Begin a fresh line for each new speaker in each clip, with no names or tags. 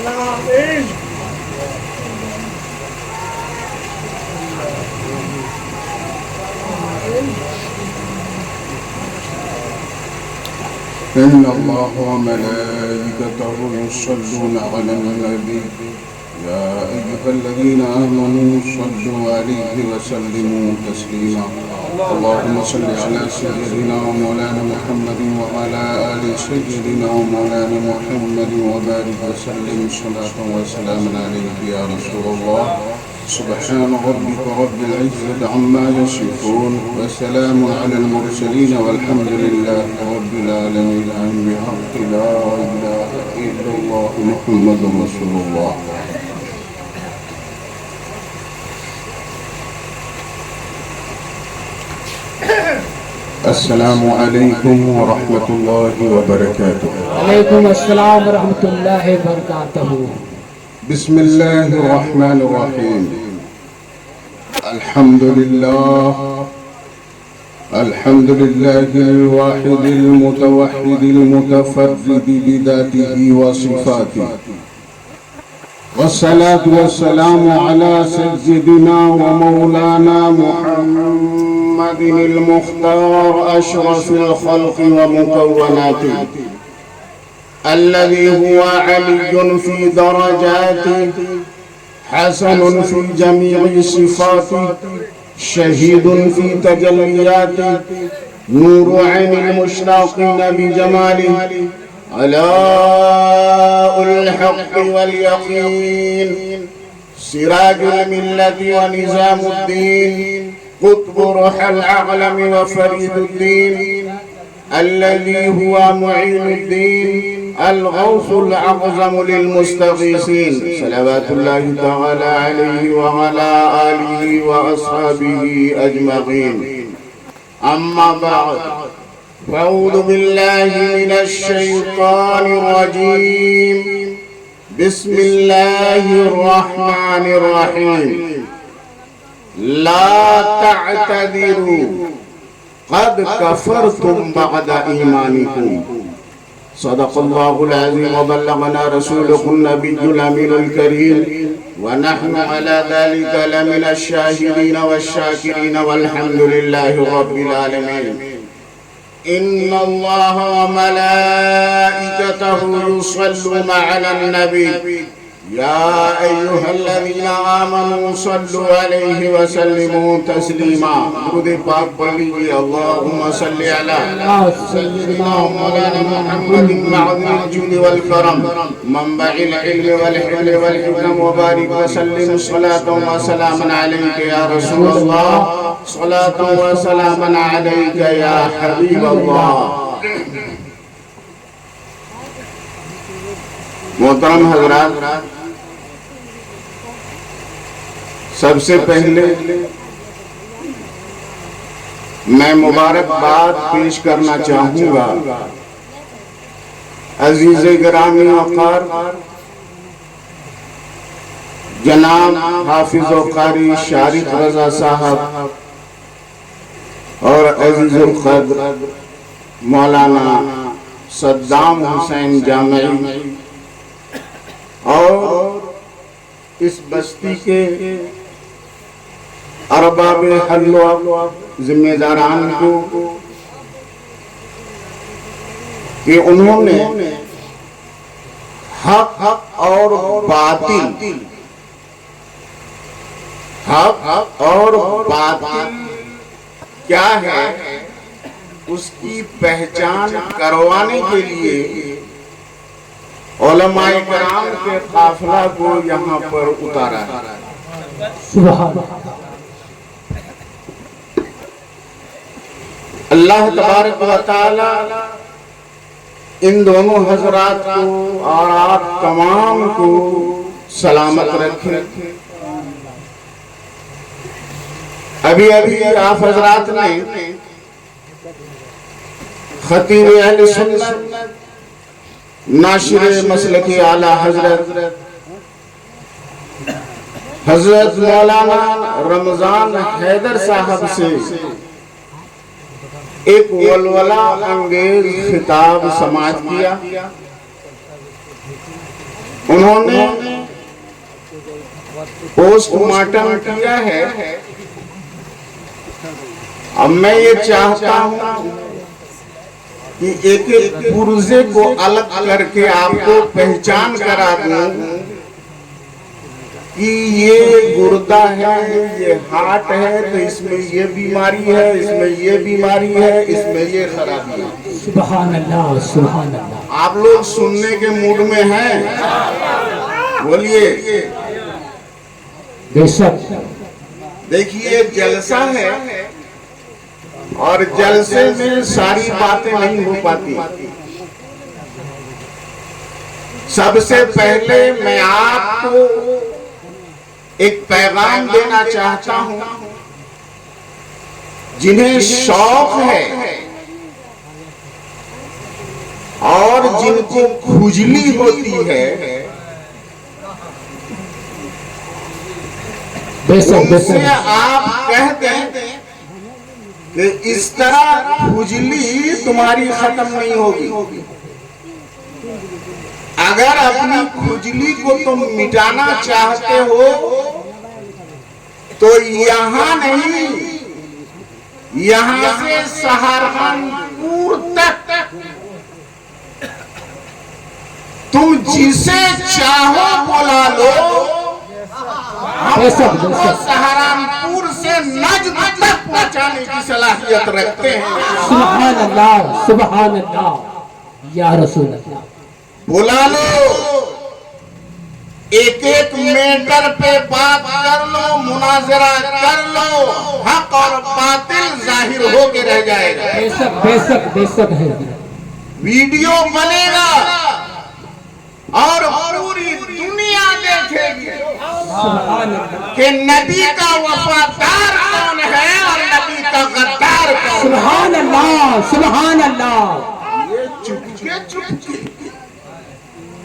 إن الله وملائكته يصلون على النبي يا أيها الذين آمنوا صلوا عليه وسلموا تسليما اللهم صل على سيدنا ومولانا محمد وعلى آل سيدنا ومولانا محمد وبارك وسلم صلاة وسلاما عليك يا رسول الله سبحان ربك رب العزة عما يصفون وسلام على المرسلين والحمد لله رب العالمين بحق لا إله إلا الله محمد رسول الله. السلام عليكم ورحمة الله وبركاته.
وعليكم السلام ورحمة الله وبركاته.
بسم الله الرحمن الرحيم. الحمد لله الواحد المتوحد المتفرد بذاته وصفاته والصلاة والسلام على سيدنا ومولانا محمد المختار أشرف الخلق ومكوناته الذي هو علي في درجاته حسن في جميع صفاته شهيد في تجلياته نور عين المشتاقين بجماله علاء الحق واليقين سراج الملة ونظام الدين قطب روح العالم وفريد الدين الذي هو معين الدين الغوث الأعظم للمستغيثين صلوات الله تعالى عليه وعلى آله وأصحابه أجمعين. أما بعد فأعوذ بالله من الشيطان الرجيم بسم الله الرحمن الرحيم. لا تعتذروا قد كفرتم بعد إيمانكم. صدق الله العظيم وبلغنا رسوله النبي الأمين الكريم ونحن على ذلك لمن الشاهدين والشاكرين والحمد لله رب العالمين. إن الله وملائكته يصلون على النبي يا أيها الذين آمنوا صلوا عليه وسلموا تسليما. درود پاک پڑھ لیجیے. اللهم صل على سيدنا ومولانا محمد معظم الجود والكرم منبع العلم والحل والحكم وبارك وسلم صلاة وسلاما عليك يا رسول الله صلاة وسلاما عليك يا حبيب الله. محترم حضرات، سب سے پہلے میں مبارکباد پیش کرنا چاہوں گا عزیز گرامی وقار جناب حافظ و قاری شارق رضا صاحب اور عزیز القدر مولانا صدام حسین جامعی اور اس بستی کے ارباب حل و ذمہ داران کو کہ انہوں نے حق اور باطل کیا ہے اس کی پہچان کروانے کے لیے علماء کرام کے قافلہ کو یہاں پر اتارا ہے.
سبحان
اللہ تبارک و تعالی ان دونوں حضرات کو اور آپ تمام کو سلامت رکھے. ابھی آپ حضرات نے خطیب اہل سنت ناشر مسلک اعلی حضرت مولانا رمضان حیدر صاحب سے ایک ولولہ انگیز خطاب سماعت کیا. انہوں نے پوسٹ مارٹم کیا ہے. اب میں یہ چاہتا ہوں کہ ایک ایک پرزے کو الگ کر کے آپ کو پہچان کرا دوں کہ یہ گردہ ہے، یہ ہارٹ ہے، تو اس میں یہ بیماری ہے، اس میں یہ بیماری ہے، اس میں یہ خرابی ہے.
سبحان اللہ سبحان اللہ.
آپ لوگ سننے کے موڈ میں ہیں؟ بولیے.
بے شک.
دیکھیے جلسہ ہے اور جلسے میں ساری باتیں نہیں ہو پاتی. سب سے پہلے میں آپ کو ایک پیغام دینا چاہتا ہوں. جنہیں شوق ہے اور جن کو کھجلی ہوتی ہے ان سے آپ کہہ دیں کہ اس طرح کھجلی تمہاری ختم نہیں ہوگی. اگر اپنی کھجلی کو تم مٹانا چاہتے ہو تو یہاں نہیں، یہاں سے سہارنپور تک تم جسے چاہو بلا لو. ہم سہارنپور سے نجد تک پہنچانے کی صلاحیت رکھتے ہیں.
سبحان اللہ سبحان اللہ یا رسول اللہ.
بلا لو، ایک ایک میٹر پہ بات کر لو، مناظرہ کر لو، حق اور باطل ظاہر ہو کے رہ جائے گا.
بے شک بے شک بے شک ہے.
ویڈیو بنے گا اور پوری دنیا دیکھے گی کہ نبی کا وفادار کون ہے اور نبی کا غدار کون ہے.
سبحان اللہ سبحان اللہ.
یہ چپکے چپکے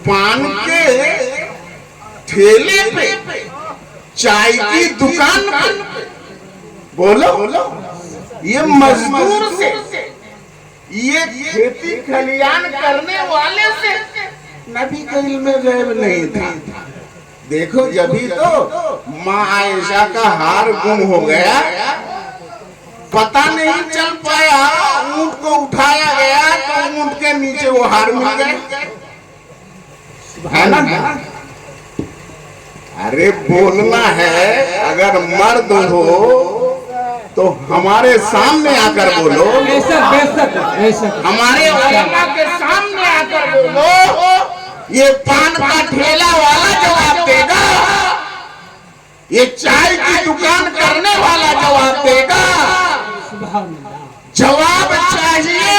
پان کے ٹھیلے پہ، چائے کی دکان پہ بولو، یہ مزدور سے، یہ کھیتی کھلیان کرنے والے سے نبی کا علم غیب نہیں تھا. دیکھو جبھی تو ماں عائشہ کا ہار گم ہو گیا، پتہ نہیں چل پایا، اونٹ کو اٹھایا گیا تو اونٹ کے نیچے وہ ہار مل گئے. ہے نا؟ ارے بولنا ہے، اگر مرد ہو تو ہمارے سامنے آ کر بولو،
بے شک بے شک بے شک.
ہمارے علماء کے سامنے آ کر بولو. یہ پان کا ٹھیلا والا جواب دے گا، یہ چائے کی دکان کرنے والا جواب دے گا.
سبحان اللہ.
جواب چاہیے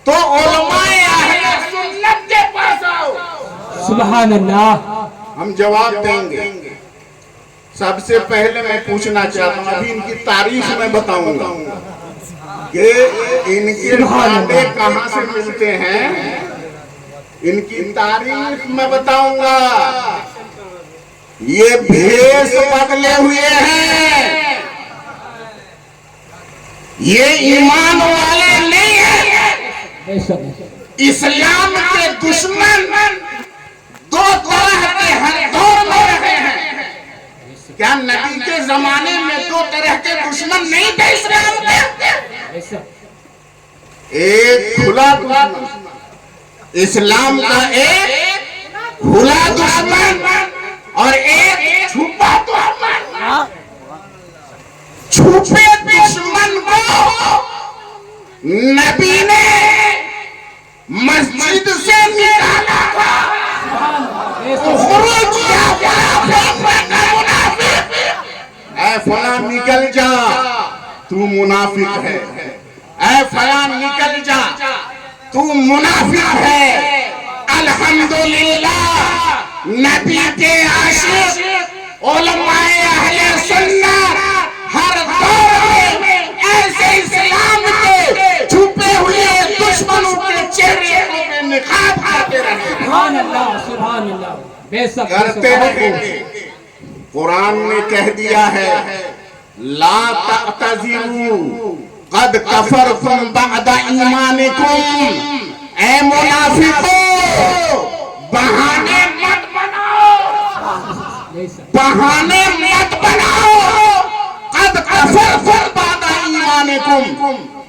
تو علماء اہل سنت کے پاس آؤ،
سبحان اللہ.
ہم جواب دیں گے. سب سے پہلے میں پوچھنا چاہتا ہوں، ابھی ان کی تعریف میں بتاؤں گا کہ ان کے ڈانڈے کہاں سے ملتے ہیں. ان کی تعریف میں بتاؤں گا. یہ بھیس بدلے ہوئے ہیں، یہ ایمان والے نہیں ہیں. اسلام کے دشمن دو طرح کے ہر دور میں رہے ہیں. کیا نبی کے زمانے میں دو طرح کے دشمن نہیں تھے اسلام کے؟ ایک کھلا دشمن، اسلام کا ایک کھلا دشمن اور ایک چھپا دشمن. چھپے دشمن کو نبی نے مسجد سے نکالا تھا. خروج یا منافق، اے فلاں نکل جا تو منافق ہے، اے فلاں نکل جا تو منافق ہے. الحمدللہ نبی کے عاشق علماء اہل سنت ہر دور میں ایسے اسلام کے چھپے ہوئے دشمنوں کے چہرے پہ نقاب کرتے رہے.
سبحان اللہ سبحان اللہ. بے شک
کرتے رہے. قرآن نے کہہ دیا ہے لا تعتذروا قد کفرتم بعد ایمانکم. اے منافقو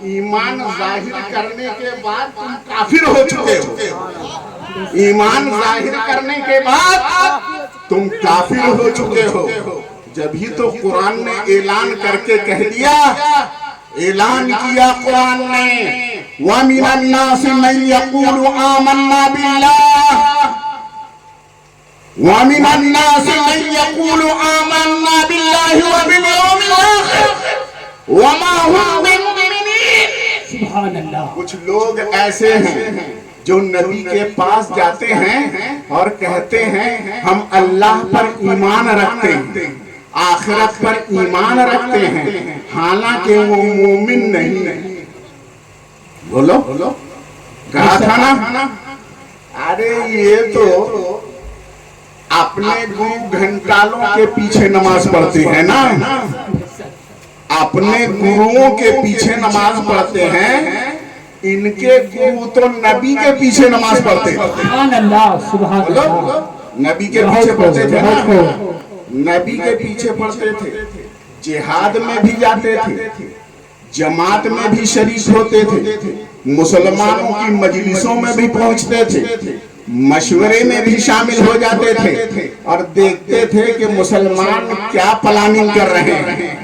ایمان ظاہر کرنے کے بعد تم کافر ہو چکے ہو. ایمان ظاہر کرنے کے بعد تم کافر ہو چکے ہو. جبھی تو قرآن نے اعلان کر کے کہہ دیا, اعلان کیا قرآن نے, وَمِنَ النَّاسِ مَن يَقُولُ آمَنَّا بِاللَّهِ وَمِنَ النَّاسِ مَن يَقُولُ آمَنَّا بِاللَّهِ وَبِالْيَوْمِ الْآخِرِ وَمَا هُم بِمُؤْمِنِينَ.
سبحان اللہ.
کچھ لوگ ایسے ہیں جو نبی کے پاس جاتے ہیں اور کہتے ہیں ہم اللہ پر ایمان رکھتے ہیں, آخرت پر ایمان رکھتے ہیں, حالانکہ وہ مومن نہیں. بولو کہا تھا نا, ارے یہ تو اپنے گرو گھنٹالوں کے پیچھے نماز پڑھتے ہیں نا, اپنے گروؤں کے پیچھے نماز پڑھتے ہیں, ان کے گرو تو نبی کے پیچھے نماز پڑھتے ہیں.
سبحان اللہ, سبحان اللہ.
نبی کے پیچھے پڑھتے تھے نا, نبی کے پیچھے پڑھتے تھے, جہاد میں بھی جاتے تھے, جماعت میں بھی شریک ہوتے تھے, مسلمانوں کی مجلسوں میں بھی پہنچتے تھے, مشورے میں بھی شامل ہو جاتے تھے, اور دیکھتے تھے کہ مسلمان کیا پلاننگ کر رہے ہیں,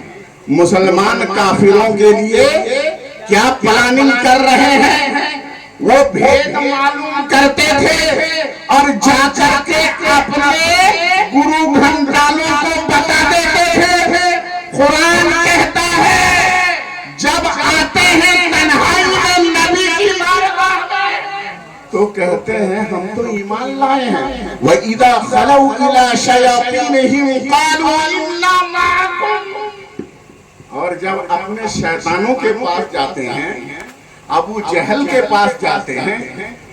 مسلمان کافروں کے لیے کیا پلاننگ کر رہے ہیں. وہ بھید معلوم کرتے تھے اور جا کر کے اپنے گرو گھنٹالوں کو بتا دیتے تھے. قرآن کہتا ہے جب آتے ہیں تنہائی میں نبی کی بارگاہ میں تو کہتے ہیں ہم تو ایمان لائے ہیں. وَإِذَا خَلَوْا إِلَىٰ شَيَاطِينِهِمْ قَالُوا إِنَّا مَعَكُمْ. اور جب اپنے شیطانوں کے پاس جاتے ہیں, ابو جہل کے پاس جاتے ہیں,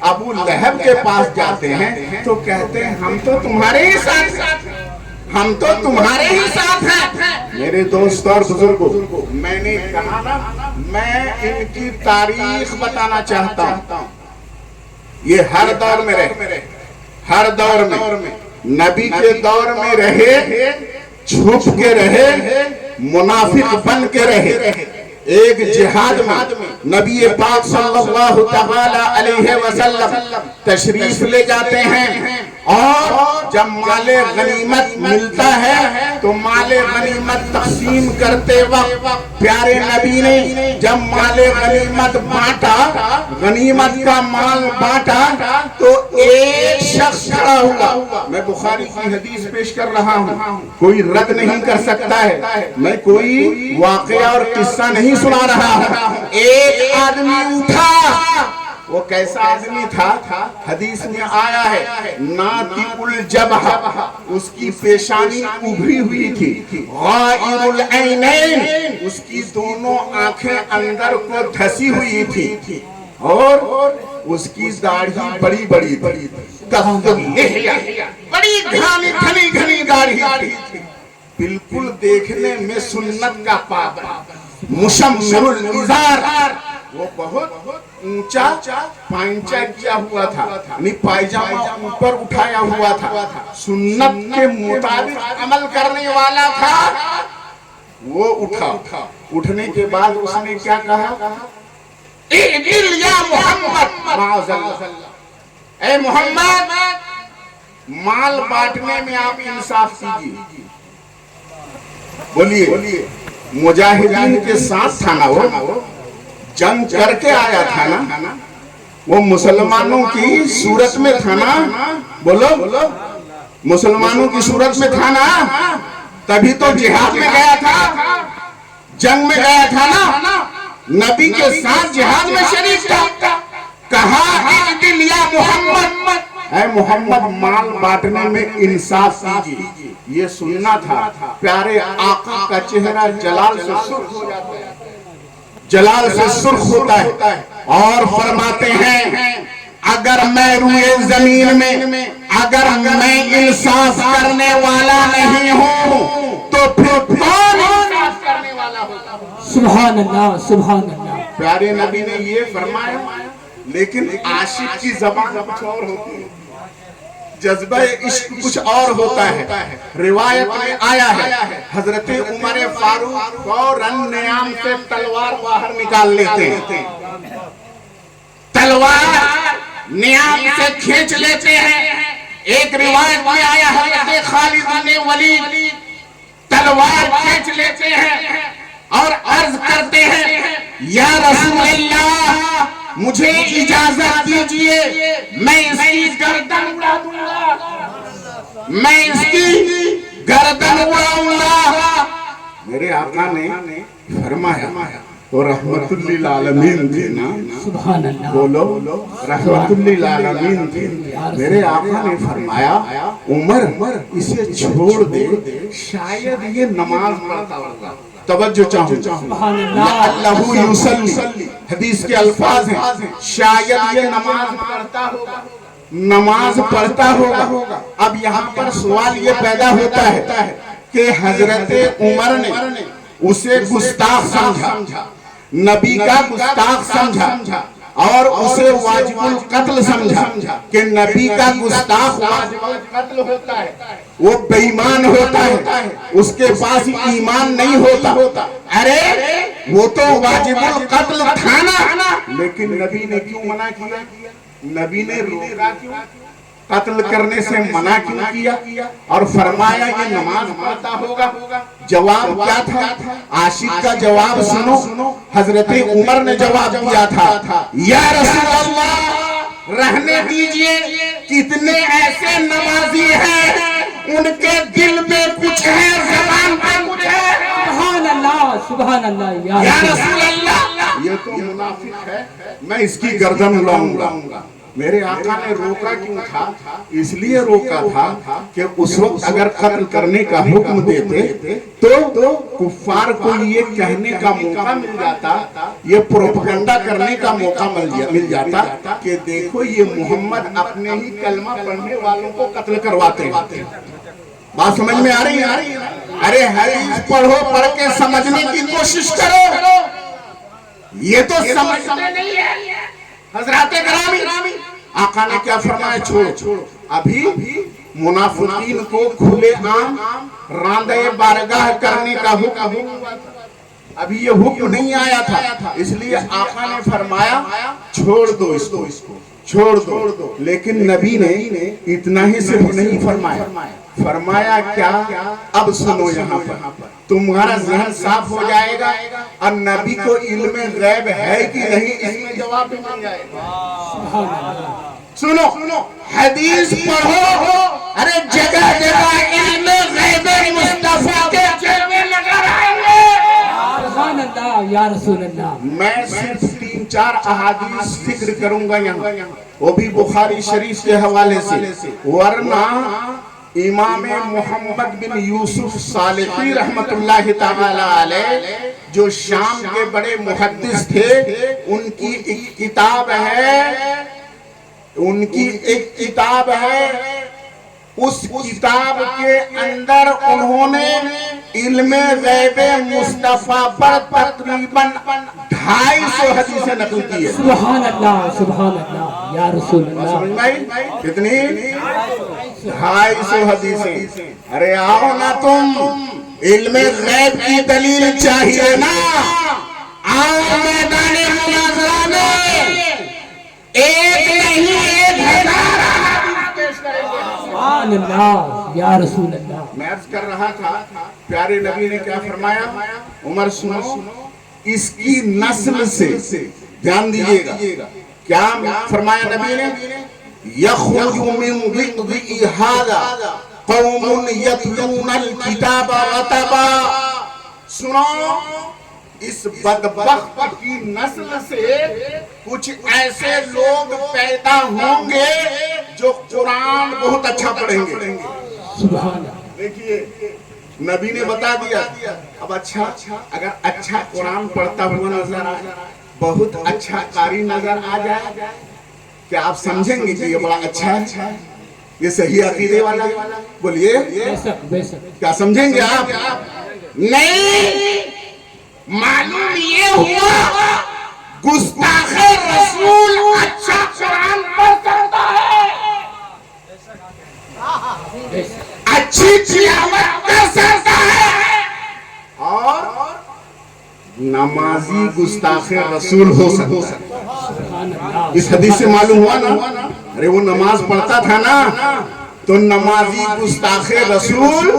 ابو لہب کے پاس جاتے ہیں, تو کہتے ہیں ہم تو تمہارے ہی ساتھ ہیں, ہم تو تمہارے ہی ساتھ ہیں. میرے دوست اور بزرگوں, میں نے کہا نا, میں ان کی تاریخ بتانا چاہتا ہوں. یہ ہر دور میں رہے, ہر دور میں, نبی کے دور میں رہے, چھپ کے رہے, منافق بن کے رہے. ایک جہاد میں نبی پاک صلی اللہ تعالی علیہ وسلم تشریف لے جاتے ہیں, اور جب مال غنیمت ملتا ہے تو مال غنیمت تقسیم کرتے وقت پیارے نبی نے جب مال غنیمت بانٹا, غنیمت کا مال بانٹا, تو ایک شخص کھڑا ہوا. میں بخاری کی حدیث پیش کر رہا ہوں, کوئی رد نہیں کر سکتا ہے, میں کوئی واقعہ اور قصہ نہیں سنا رہا ہوں. ایک آدمی اٹھا, وہ کیسا آدمی تھا, حدیث میں آیا ہے ناطق الجبہ, اس کی پیشانی ابھری ہوئی تھی, غائر العینین, اس کی دونوں آنکھیں اندر کو دھسی ہوئی تھی, اور اس کی داڑھی بڑی بڑی بڑی بڑی گھنی گھنی داڑھی تھی, بالکل دیکھنے میں سنت کا پابند, مشمر الازار, وہ بہت اونچا پائنچا کیا ہوا تھا, یعنی پائجامہ اوپر اٹھایا ہوا تھا, سنت کے مطابق عمل کرنے والا تھا. وہ اٹھا, اٹھنے کے بعد اس نے کیا کہا, اعدل یا محمد, معاذ اللہ, اے محمد مال بانٹنے میں آپ انصاف کیجیے. بولیے, مجاہدین کے ساتھ تھا نا, وہ جنگ کر کے آیا تھا نا, وہ مسلمانوں کی صورت میں تھا نا, بولو مسلمانوں کی صورت میں تھا نا, تبھی تو جہاد میں گیا تھا, جنگ میں گیا تھا نا, نبی کے ساتھ جہاد میں شریک تھا. کہا اعدل یا محمد, اے محمد مال بانٹنے میں انصاف کیجیے. یہ سننا تھا. پیارے آقا کا چہرہ جلال سے سرخ ہو جاتا ہے, جلال سے سرخ ہوتا ہے, اور فرماتے ہیں اگر میں روئے زمین میں اگر میں انصاف کرنے والا نہیں ہوں تو پھر کون انصاف کرنے والا ہوگا.
سبحان اللہ, سبحان اللہ.
پیارے نبی نے یہ فرمایا, لیکن عاشق کی زبان کچھ اور ہوتی ہے. جذبہ عشق کچھ اور ہوتا ہے. روایت میں آیا ہے حضرت عمر فاروق فوراً نیام سے تلوار باہر نکال لیتے ہیں, تلوار نیام سے کھینچ لیتے ہیں. ایک روایت میں آیا حضرت خالد بن ولید تلوار کھینچ لیتے ہیں اور عرض کرتے ہیں یا رسول اللہ مجھے اجازت دیجئے میں اس کی گردن اڑا دوں گا, میں اس کی گردن اڑاؤں گا. میرے آقا نے فرمایا وہ رحمت للعالمین تھے نا,
سبحان اللہ,
بولو رحمت للعالمین تھے. میرے آقا نے فرمایا عمر اسے چھوڑ دے, شاید یہ نماز پڑھتا ہوگا. توجہ چاہوں,
سبحان اللہ,
لعلہ یصلی, حدیث کے الفاظ ہیں, شاید یہ نماز پڑھتا ہوگا, نماز پڑھتا ہوگا. اب یہاں پر سوال یہ پیدا ہوتا ہے کہ حضرت عمر نے اسے گستاخ سمجھا, نبی کا گستاخ سمجھا اور اسے واجب القتل سمجھا کہ نبی کا گستاخ واجب القتل ہوتا ہے, وہ بے ایمان ہوتا ہے, اس کے پاس ایمان نہیں ہوتا. ارے وہ تو واجب القتل تھا نا, لیکن نبی نے کیوں منع کیا؟ نبی نے روکا کیوں؟ قتل کرنے سے منع کیوں کیا اور فرمایا یہ نماز پڑھتا ہوگا؟ جواب کیا تھا؟ عاشق کا جواب سنو. حضرت عمر نے جواب دیا تھا یا رسول اللہ رہنے دیجئے, کتنے ایسے نمازی ہیں ان کے دل میں کچھ ہے, زبان پر کچھ ہے.
سبحان اللہ, سبحان اللہ,
یا رسول اللہ یہ تو منافق ہے, میں اس کی گردن اڑاؤں گا. میرے آقا نے روکا کیوں تھا؟ اس لیے روکا تھا کہ اس وقت اگر قتل کرنے کا حکم دیتے تو کفار کو یہ کہنے کا موقع مل جاتا, یہ پروپیگنڈا کرنے کا موقع مل جاتا کہ دیکھو یہ محمد اپنے ہی کلمہ پڑھنے والوں کو قتل کرواتے ہیں. بات سمجھ میں آ رہی ہے؟ ارے حدیث پڑھو, پڑھ کے سمجھنے کی کوشش کرو, یہ تو سمجھتے نہیں ہے. حضرات گرامی آقا نے کیا فرمایا؟ چھوڑو. ابھی منافقین کو کھلے عام راندے بارگاہ کرنے کا حکم, ابھی یہ حکم نہیں آیا تھا, اس لیے آقا نے فرمایا چھوڑ دو اس کو, چھوڑ دو. لیکن نبی نے اتنا ہی صرف نہیں فرمایا, فرمایا کیا؟ اب سنو, یہاں پر تمہارا ذہن صاف ہو جائے گا اور نبی کو علم غیب ہے کہ نہیں اس میں جواب بھی مل جائے گا. سنو حدیث پڑھو, ارے جگہ جگہ علم غیب مصطفیٰ کے جلوے لگا رہے ہیں.
سبحان اللہ, یا رسول اللہ.
میں صرف 3-4 احادیث ذکر کروں گا یہاں, وہ بھی بخاری شریف کے حوالے سے, ورنہ امام محمد بن یوسف صالحی رحمت اللہ تعالی علیہ جو شام کے بڑے محدث تھے, ان کی ایک کتاب ہے, اس کتاب کے اندر انہوں نے علم غیب مصطفیٰ پر تقریباً 250 حدیثیں نقل کی ہے.
سبحان اللہ, سبحان اللہ, یا رسول اللہ.
سمجھ میں آئی؟ کتنی؟ 250 حدیثیں. ارے آؤ نا تم, علم غیب کی دلیل چاہیے نا, آؤ میدان مناظرہ میں, ایک نہیں 1000 حدیث پیش کریں گے.
سبحان اللہ, یا رسول اللہ.
میں عرض کر رہا تھا پیارے نبی نے کیا فرمایا؟ عمر سنو, اس کی نسل سے دھیان دیجئے گا, کیا فرمایا نبی نے؟ یخرج من ضئ ھذا قوم یتلون الکتاب رتبا. سنو, اس بدبخت کی نسل سے کچھ ایسے لوگ پیدا ہوں گے جو قرآن بہت اچھا پڑھیں گے.
سبحان اللہ.
دیکھیے نبی نے بتا دیا. اب اچھا, اگر اچھا قرآن پڑھتا ہوا نظر آئے, بہت اچھا قاری نظر آ جائے, کیا آپ سمجھیں گے کہ یہ بڑا اچھا ہے, یہ صحیح عقیدے والا ہے؟ بولیے, کیا سمجھیں گے آپ؟ نہیں, معلوم یہ ہوا گستاخ رسول اچھا قرآن پڑھ سکتا ہے. اچھی تلاوت کر سکتا ہے اور نمازی گستاخ رسول ہو سکتا ہے. اس حدیث سے معلوم ہوا نا, ارے وہ نماز پڑھتا تھا نا تو نمازی گستاخ رسول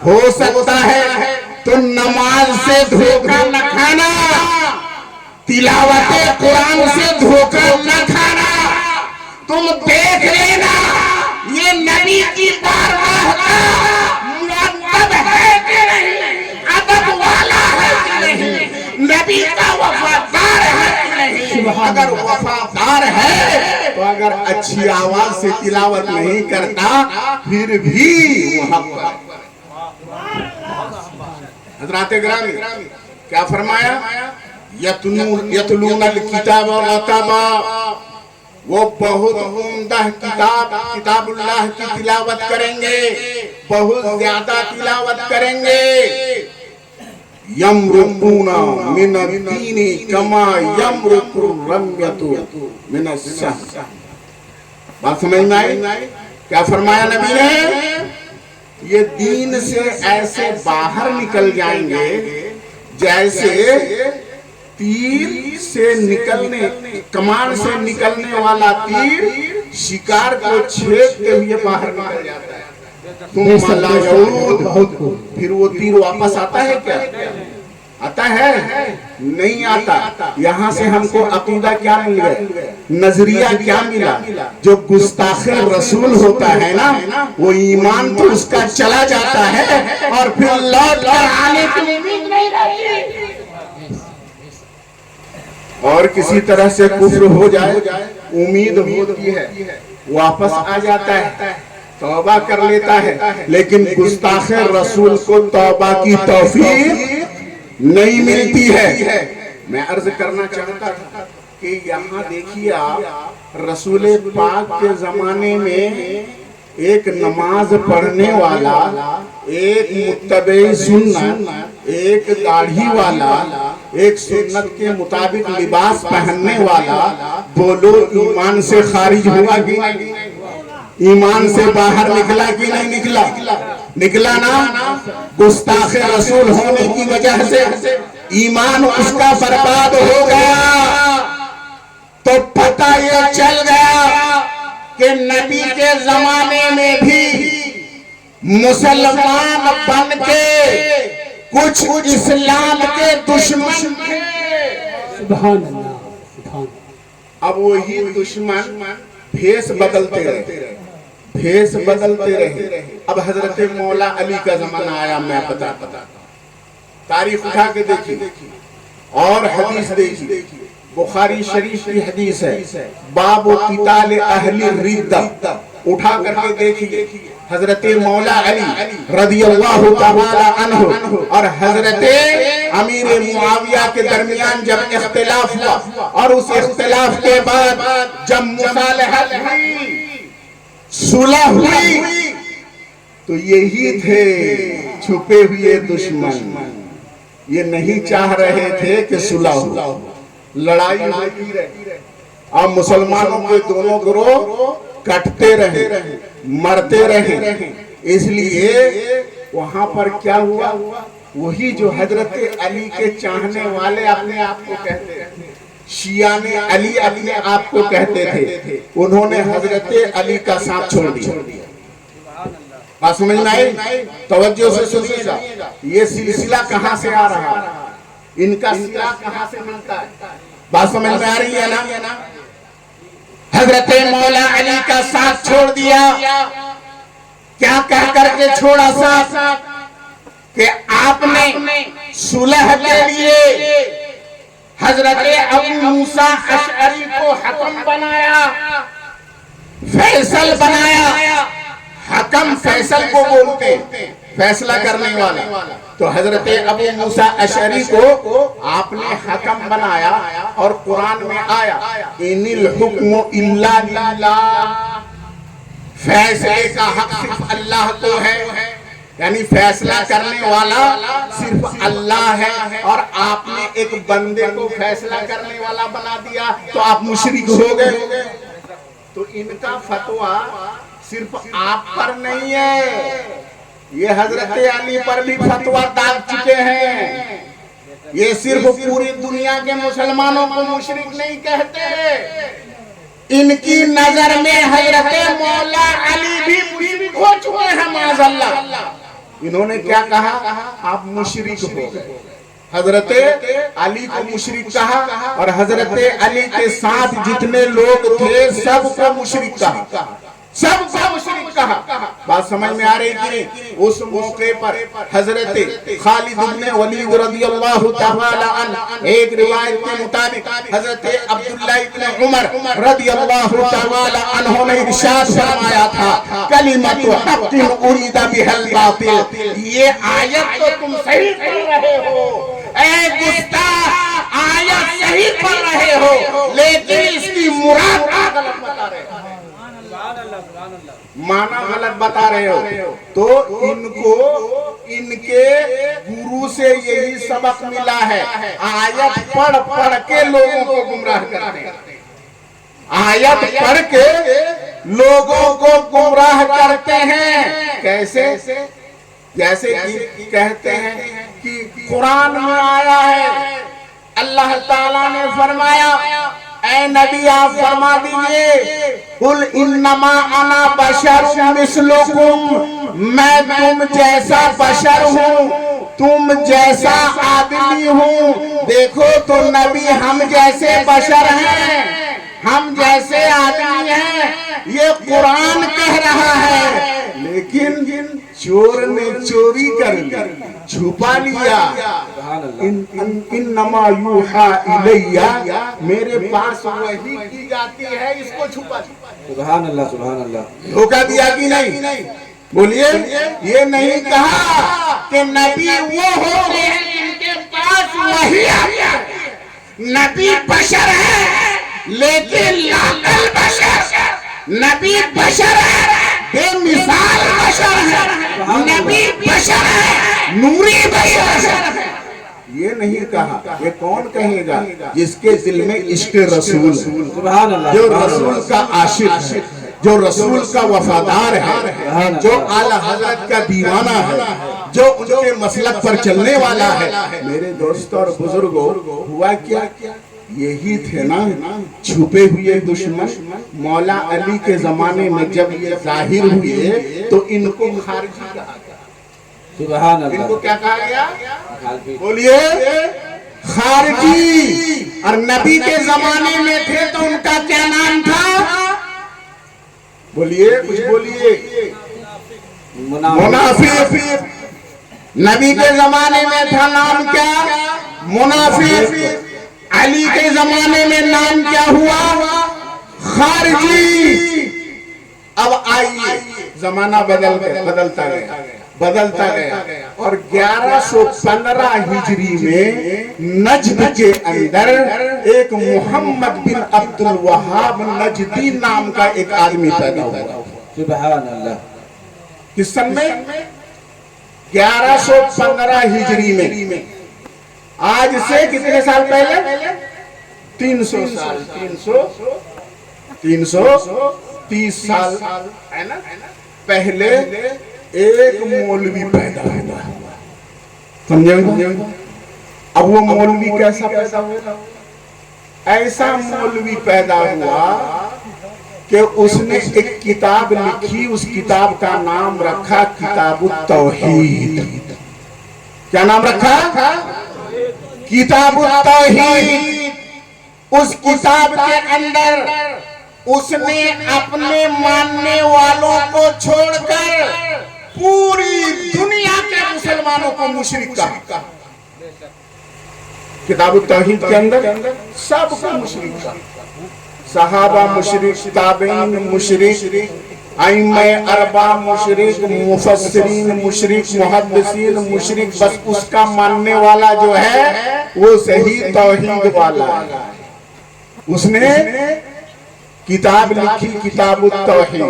ہو سکتا ہے. تو نماز سے دھوکہ نہ کھانا, تلاوت قرآن سے دھوکہ نہ کھانا. تم دیکھ لینا یہ نبی کی بارگاہ کا مرتب ہے کہ نہیں, ادب والا ہے کہ نہیں, نبی کا وفادار ہے کہ نہیں. اگر وفادار ہے تو اگر اچھی آواز سے تلاوت نہیں کرتا پھر بھی وہ حق پر. حضرات گرامی کیا فرمایا, یتلون الکتاب رتبا, وہ بہت عمدہ کتاب اللہ کی تلاوت کریں گے, بہت زیادہ تلاوت کریں گے. یمرقون من الدین کما یمرق الرمیۃ من السهم. بات سمجھ میں آئی کیا فرمایا نبی نے؟ یہ دین سے ایسے باہر نکل جائیں گے جیسے تیر سے نکلنے, کمان سے نکلنے والا تیر شکار کو چھیدتے ہوئے باہر نکل جاتا ہے. ثم لا یعود, پھر وہ تیر واپس آتا ہے کیا؟ آتا ہے نہیں آتا. یہاں سے ہم کو عقیدہ کیا مل گیا, نظریہ کیا ملا؟ جو گستاخ رسول ہوتا ہے نا وہ ایمان تو اس کا چلا جاتا ہے اور پھر لوٹ کر آنے کی امید نہیں رہتی. اور کسی طرح سے کفر ہو جائے امید ہوتی ہے, واپس آ جاتا ہے, توبہ کر لیتا ہے. لیکن گستاخ رسول کو توبہ کی توفیق نہیں ملتی ہے. میں عرض کرنا چاہتا تھا کہ یہاں دیکھیے آپ, رسول پاک کے زمانے میں ایک نماز پڑھنے والا, ایک متبع سنت, ایک داڑھی والا, ایک سنت کے مطابق لباس پہننے والا, بولو ایمان سے خارج ہوا کہ ایمان سے باہر نکلا کہ نہیں نکلا؟ نکلا نا. گستاخ رسول ہونے کی وجہ سے ایمان اس کا برباد ہو گیا. تو پتہ یہ چل گیا کہ نبی کے زمانے میں بھی مسلمان بن کے کچھ اسلام کے دشمن تھے.
سبحان اللہ, سبحان.
اب وہی دشمن بھیس بدلتے رہے, بھیس بدلتے رہے. اب حضرت مولا علی کا زمانہ آیا. میں بتاتا, تاریخ اٹھا کے دیکھیے اور حدیث دیکھیے. بخاری شریف کی حدیث ہے, باب قتال اہل الردہ. اٹھا کر کے دیکھیے, حضرت مولا علی رضی اللہ تعالی عنہ اور حضرت امیر معاویہ کے درمیان جب اختلاف ہوا اور اس اختلاف کے بعد جب مصالحت ہوئی, صلح ہوئی, تو یہی تھے چھپے ہوئے دشمن. یہ نہیں چاہ رہے تھے کہ صلح ہو, لڑائی ہوتی رہے اور مسلمانوں کے دونوں گروہ کٹتے رہے, مرتے رہے. اس لیے وہاں پر کیا ہوا, وہی جو حضرت علی کے چاہنے والے اپنے آپ کو کہتے تھے, شیعان علی اپنے آپ کو کہتے تھے, انہوں نے حضرت علی کا ساتھ چھوڑ دیا. بات سمجھ میں آئی؟ توجہ سے سنیے گا. یہ سلسلہ کہاں سے آ رہا ہے, ان کا سلسلہ کہاں سے ملتا ہے؟ بات سمجھ میں آ رہی ہے نا. حضرت مولا علی کا ساتھ چھوڑ دیا. کیا کہہ کر کے چھوڑا ساتھ؟ کہ آپ نے صلح کے لیے حضرت ابو موسیٰ اشعری کو حکم بنایا, فیصل بنایا. حکم فیصل کو بولتے, فیصلہ کرنے والا. تو حضرت ابو موسیٰ اشعری کو آپ نے حکم بنایا اور قرآن میں آیا ان الحکم الا للہ, فیصلے کا حق صرف اللہ کو ہے. یعنی فیصلہ کرنے والا صرف اللہ ہے اور آپ نے ایک بندے کو فیصلہ کرنے والا بنا دیا تو آپ مشرک ہو گئے. تو ان کا فتویٰ صرف آپ پر نہیں ہے، یہ حضرت علی پر بھی فتویٰ ڈال چکے ہیں. یہ صرف پوری دنیا کے مسلمانوں کو مشرک نہیں کہتے، ان کی نظر میں حضرت مولا علی بھی مشرک ہو چکے ہیں معاذ اللہ. انہوں نے کیا کہا؟ آپ مشرک ہو گئے. حضرت علی کو مشرک کہا اور حضرت علی کے ساتھ جتنے لوگ تھے سب کو مشرک کہا، سب کو مشرک کہا. بات سمجھ میں آ رہی تھی؟ اس موقع پر حضرت خالد بن ولید رضی اللہ تعالی عنہ، ایک روایت کے مطابق حضرت عبداللہ بن عمر رضی اللہ تعالی عنہ نے ارشاد فرمایا تھا، کلمۃ حق ارید بها الباطل. یہ آیت تو تم صحیح پڑھ رہے ہو، اے گستاخ، آیت صحیح پڑھ رہے ہو، لیکن اس کی مراد غلط بتا رہے ہو، معنی غلط بتا رہے ہو. تو ان کو ان کے گرو سے یہی سبق ملا ہے، آیت پڑھ پڑھ کے لوگوں کو گمراہ کرتے ہیں، آیت پڑھ کے لوگوں کو گمراہ کرتے ہیں. کیسے؟ جیسے کہتے ہیں کہ قرآن میں آیا ہے، اللہ تعالیٰ نے فرمایا، اے نبی آپ فرما دیجئے، قل انما انا بشر مثلکم، میں تم جیسا بشر ہوں، تم جیسا آدمی ہوں. دیکھو تو نبی ہم جیسے بشر ہیں، ہم جیسے آدمی ہیں، یہ قرآن کہہ رہا ہے. لیکن چور نے چوری کر لی، چھپا لیا. انما یوحا الیہ، میرے پاس وحی کی جاتی ہے، اس کو چھپا لیا.
سبحان اللہ سبحان اللہ.
دھوکہ دیا کہ نہیں؟ بولیے. یہ نہیں کہا کہ نبی وہ ہوتے ہیں جن کے پاس وحی آتی ہے. نبی بشر ہے لیکن لاقل بشر، نبی بشر ہے بے مثال بشر ہے، نبی بشر ہے نوری بشر ہے. یہ نہیں کہا. یہ کون کہے گا؟ جس کے دل میں عشق رسول،
سبحان اللہ،
جو رسول کا عاشق ہے، جو رسول کا وفادار ہے، جو اعلیٰ حضرت کا دیوانہ ہے، جو ان کے مسلک پر چلنے والا ہے. میرے دوستوں اور بزرگوں، ہوا کیا؟ یہی تھے نا چھپے ہوئے دشمن. مولا علی کے زمانے میں جب یہ ظاہر ہوئے تو ان کو خارجی کہا گیا.
سبحان اللہ.
ان کو کیا کہا گیا؟ بولیے. خارجی. اور نبی کے زمانے میں تھے تو ان کا کیا نام تھا؟ بولیے کچھ بولیے. منافق. نبی کے زمانے میں تھا نام کیا؟ منافق. علی کے زمانے میں نام کیا ہوا؟ خارجی. اب آئیے زمانہ بدلتا گیا اور 1115 ہجری میں نجد کے اندر ایک محمد بن عبد الوہاب نجدی نام کا ایک آدمی پیدا ہوا.
سبحان اللہ.
کس سن میں؟ 1115 ہجری میں. آج سے کتنے سال پہلے؟ 300 سال. 330 سال ہے نا پہلے ایک مولوی پیدا ہوا. سمجھے؟ اب وہ مولوی کیسا پیدا ہوا؟ ایسا مولوی پیدا ہوا کہ اس نے ایک کتاب لکھی. اس کتاب کا نام رکھا کتاب التوحید. کیا نام رکھا؟ کتاب التوحید. اس کتاب کے اندر اس نے اپنے ماننے والوں کو چھوڑ کر پوری دنیا کے مسلمانوں کو مشرک کہا. کتاب التوحید کے اندر سب کو مشرک کہا. صحابہ مشرک، تابعین مشرک، ائمہ اربعہ مشرک، مفسرین مشرک، محدثین مشرک. بس اس کا ماننے والا جو ہے وہ صحیح توحید والا ہے. اس نے کتاب لکھی کتاب التوحید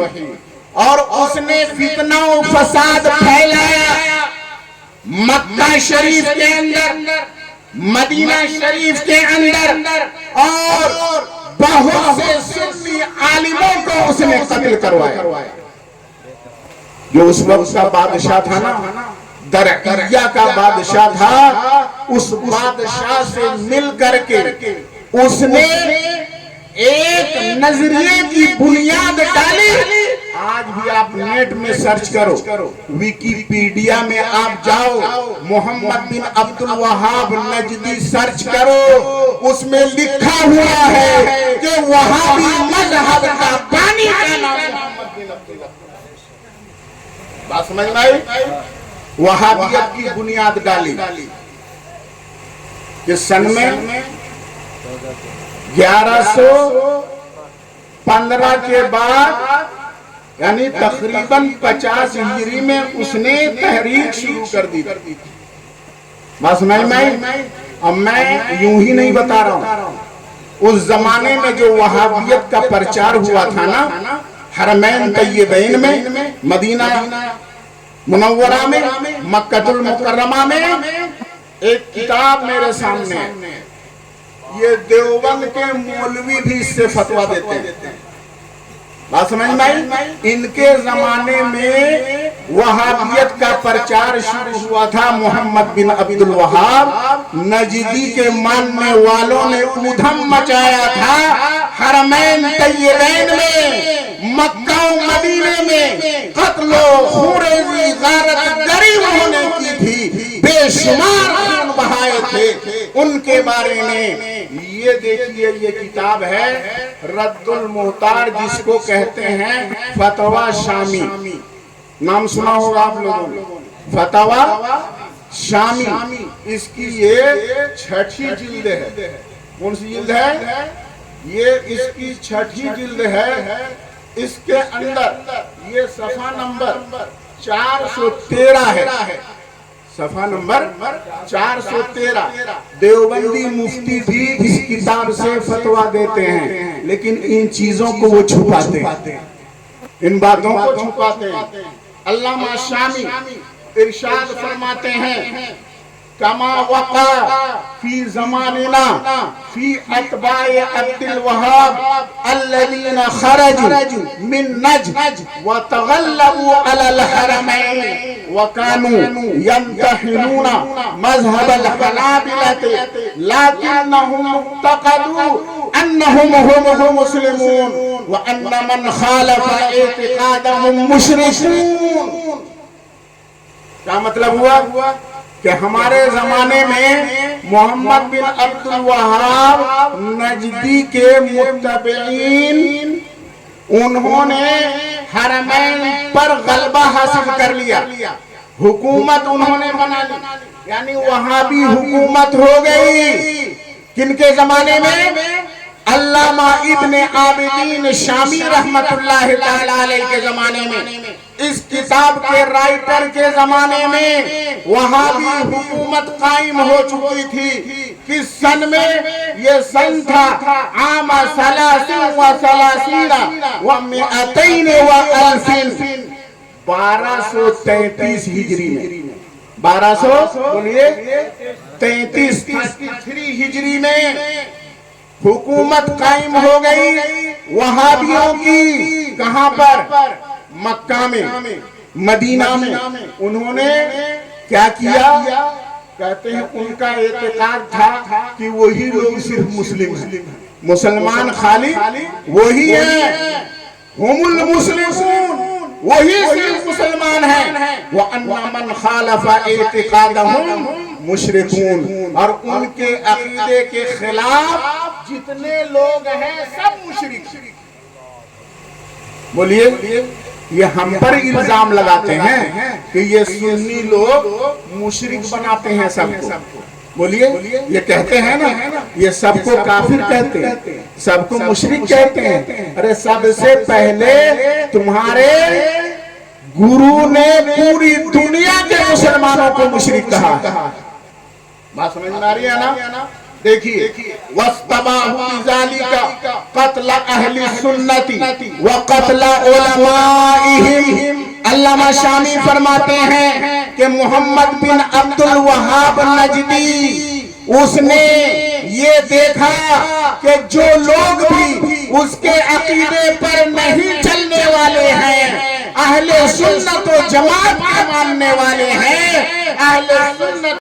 اور اس نے فتنہ و فساد پھیلایا مکہ شریف کے اندر، مدینہ شریف کے اندر، اور بہت سے سنی عالموں کو اس نے قتل کروایا. جو اس وقت کا بادشاہ تھا نا، درعیہ کا بادشاہ تھا، اس بادشاہ سے مل کر کے اس نے ایک نظریے کی بنیاد ڈالی۔ آج بھی آپ نیٹ میں سرچ کرو، ویکیپیڈیا میں آپ جاؤ، محمد بن عبد الوہاب نجدی سرچ کرو، اس میں لکھا ہوا ہے کہ وہابی مذہب کا بانی کا نام محمد بن عبد الوہاب۔ بات سمجھ میں آئی؟ وہابیت کی بنیاد ڈالی کہ سن میں 1115 کے بعد یعنی تقریباً 50 ہجری میں اس نے تحریک شروع کر دی۔ بات سمجھ میں آئی؟ اب میں یوں ہی نہیں بتا رہا ہوں، اس زمانے میں جو وہابیت کا پرچار ہوا تھا نا، حرمین طیبین میں، مدینہ منورہ میں، مکہ المکرمہ میں، ایک کتاب میرے سامنے ہے، یہ دیوبند کے مولوی بھی اس سے فتویٰ دیتے ہیں۔ بات سمجھ میں آئی؟ ان کے زمانے میں وہابیت کا پرچار شروع ہوا تھا، محمد بن عبد الوہاب نجدی کے ماننے والوں نے ادھم مچایا تھا حرمین طیبین میں، مکہ و مدینے میں قتل و خوریزی غارت گری انہوں نے کی تھی، بے شمار خون بہائے تھے۔ ان کے بارے میں یہ دیکھیے، یہ کتاب ہے رد المحتار، جس کو کہتے ہیں فتویٰ شامی، نام سنا ہوگا آپ لوگوں نے، فتویٰ شامی، اس کی یہ 6ٹھی جلد ہے۔ کون سی جلد ہے؟ یہ اس کی 6ٹھی جلد ہے۔ اس کے اندر یہ صفحہ نمبر 413 ہے، صفحہ نمبر 413۔ دیوبندی مفتی بھی اس کتاب سے فتویٰ دیتے ہیں، لیکن ان چیزوں کو وہ چھپاتے ہیں، ان باتوں کو چھپاتے ہیں۔ علامہ شامی ارشاد فرماتے ہیں، کما وقع فی زماننا فی اتباع عبد الوہاب الذین خرجوا من نجد وتغلبوا علی الحرمین وکانوا ینتحلون مذہب الحنابلہ لیکنہم اعتقدوا انہم هم مسلمون وان من خالف اعتقادهم مشرکون۔ کیا مطلب ہوا کہ ہمارے زمانے میں محمد بن عبد الوہاب نجدی کے متبعین انہوں نے حرمین پر غلبہ حاصل کر لیا، حکومت انہوں نے بنا لی، یعنی وہابی حکومت ہو گئی۔ کن کے زمانے میں؟ علامہ ابن عابدین شامی رحمت اللہ تعالیٰ علیہ کے زمانے میں، اس کتاب کے رائٹر کے زمانے میں وہابی حکومت قائم ہو چکی تھی۔ کس سن میں؟ یہ سن تھا عام 33 و 1233 ہجری میں، 1233 ہجری میں حکومت قائم ہو گئی وہابیوں کی۔ کہاں پر؟ مکہ میں، مدینہ میں۔ انہوں نے کیا کیا؟ کہتے ہیں ان کا اعتقاد تھا کہ وہی لوگ صرف مسلم ہیں، مسلمان خالی وہی ہیں، ہم المسلمون، وہی صرف مسلمان ہیں، وَأَنَّ مَنْ خَالَفَ اعْتِقَادَهُمْ مُشْرِكُونَ، اور ان کے عقیدے کے خلاف جتنے لوگ ہیں سب مشرک۔ بولیے، یہ ہم پر الزام لگاتے ہیں کہ یہ سنی لوگ مشرک بناتے ہیں سب کو۔ بولیے، یہ کہتے ہیں نا، یہ سب کو کافر کہتے ہیں، سب کو مشرک کہتے ہیں۔ ارے سب سے پہلے تمہارے گرو نے پوری دنیا کے مسلمانوں کو مشرک کہا۔ بات سمجھ میں آ رہی ہے نا؟ دیکھیے، وَاسْتَبَاهُ بِذَلِكَ قَتْلَ أَهْلِ السُّنَّةِ وَقَتْلَ عُلَمَائِهِمْ۔ علامہ شامی فرماتے ہیں کہ محمد بن عبد الوہاب نجدی اس نے یہ دیکھا کہ جو لوگ بھی اس کے عقیدے پر نہیں چلنے والے ہیں، اہل سنت و جماعت کے ماننے والے ہیں، اہل سنت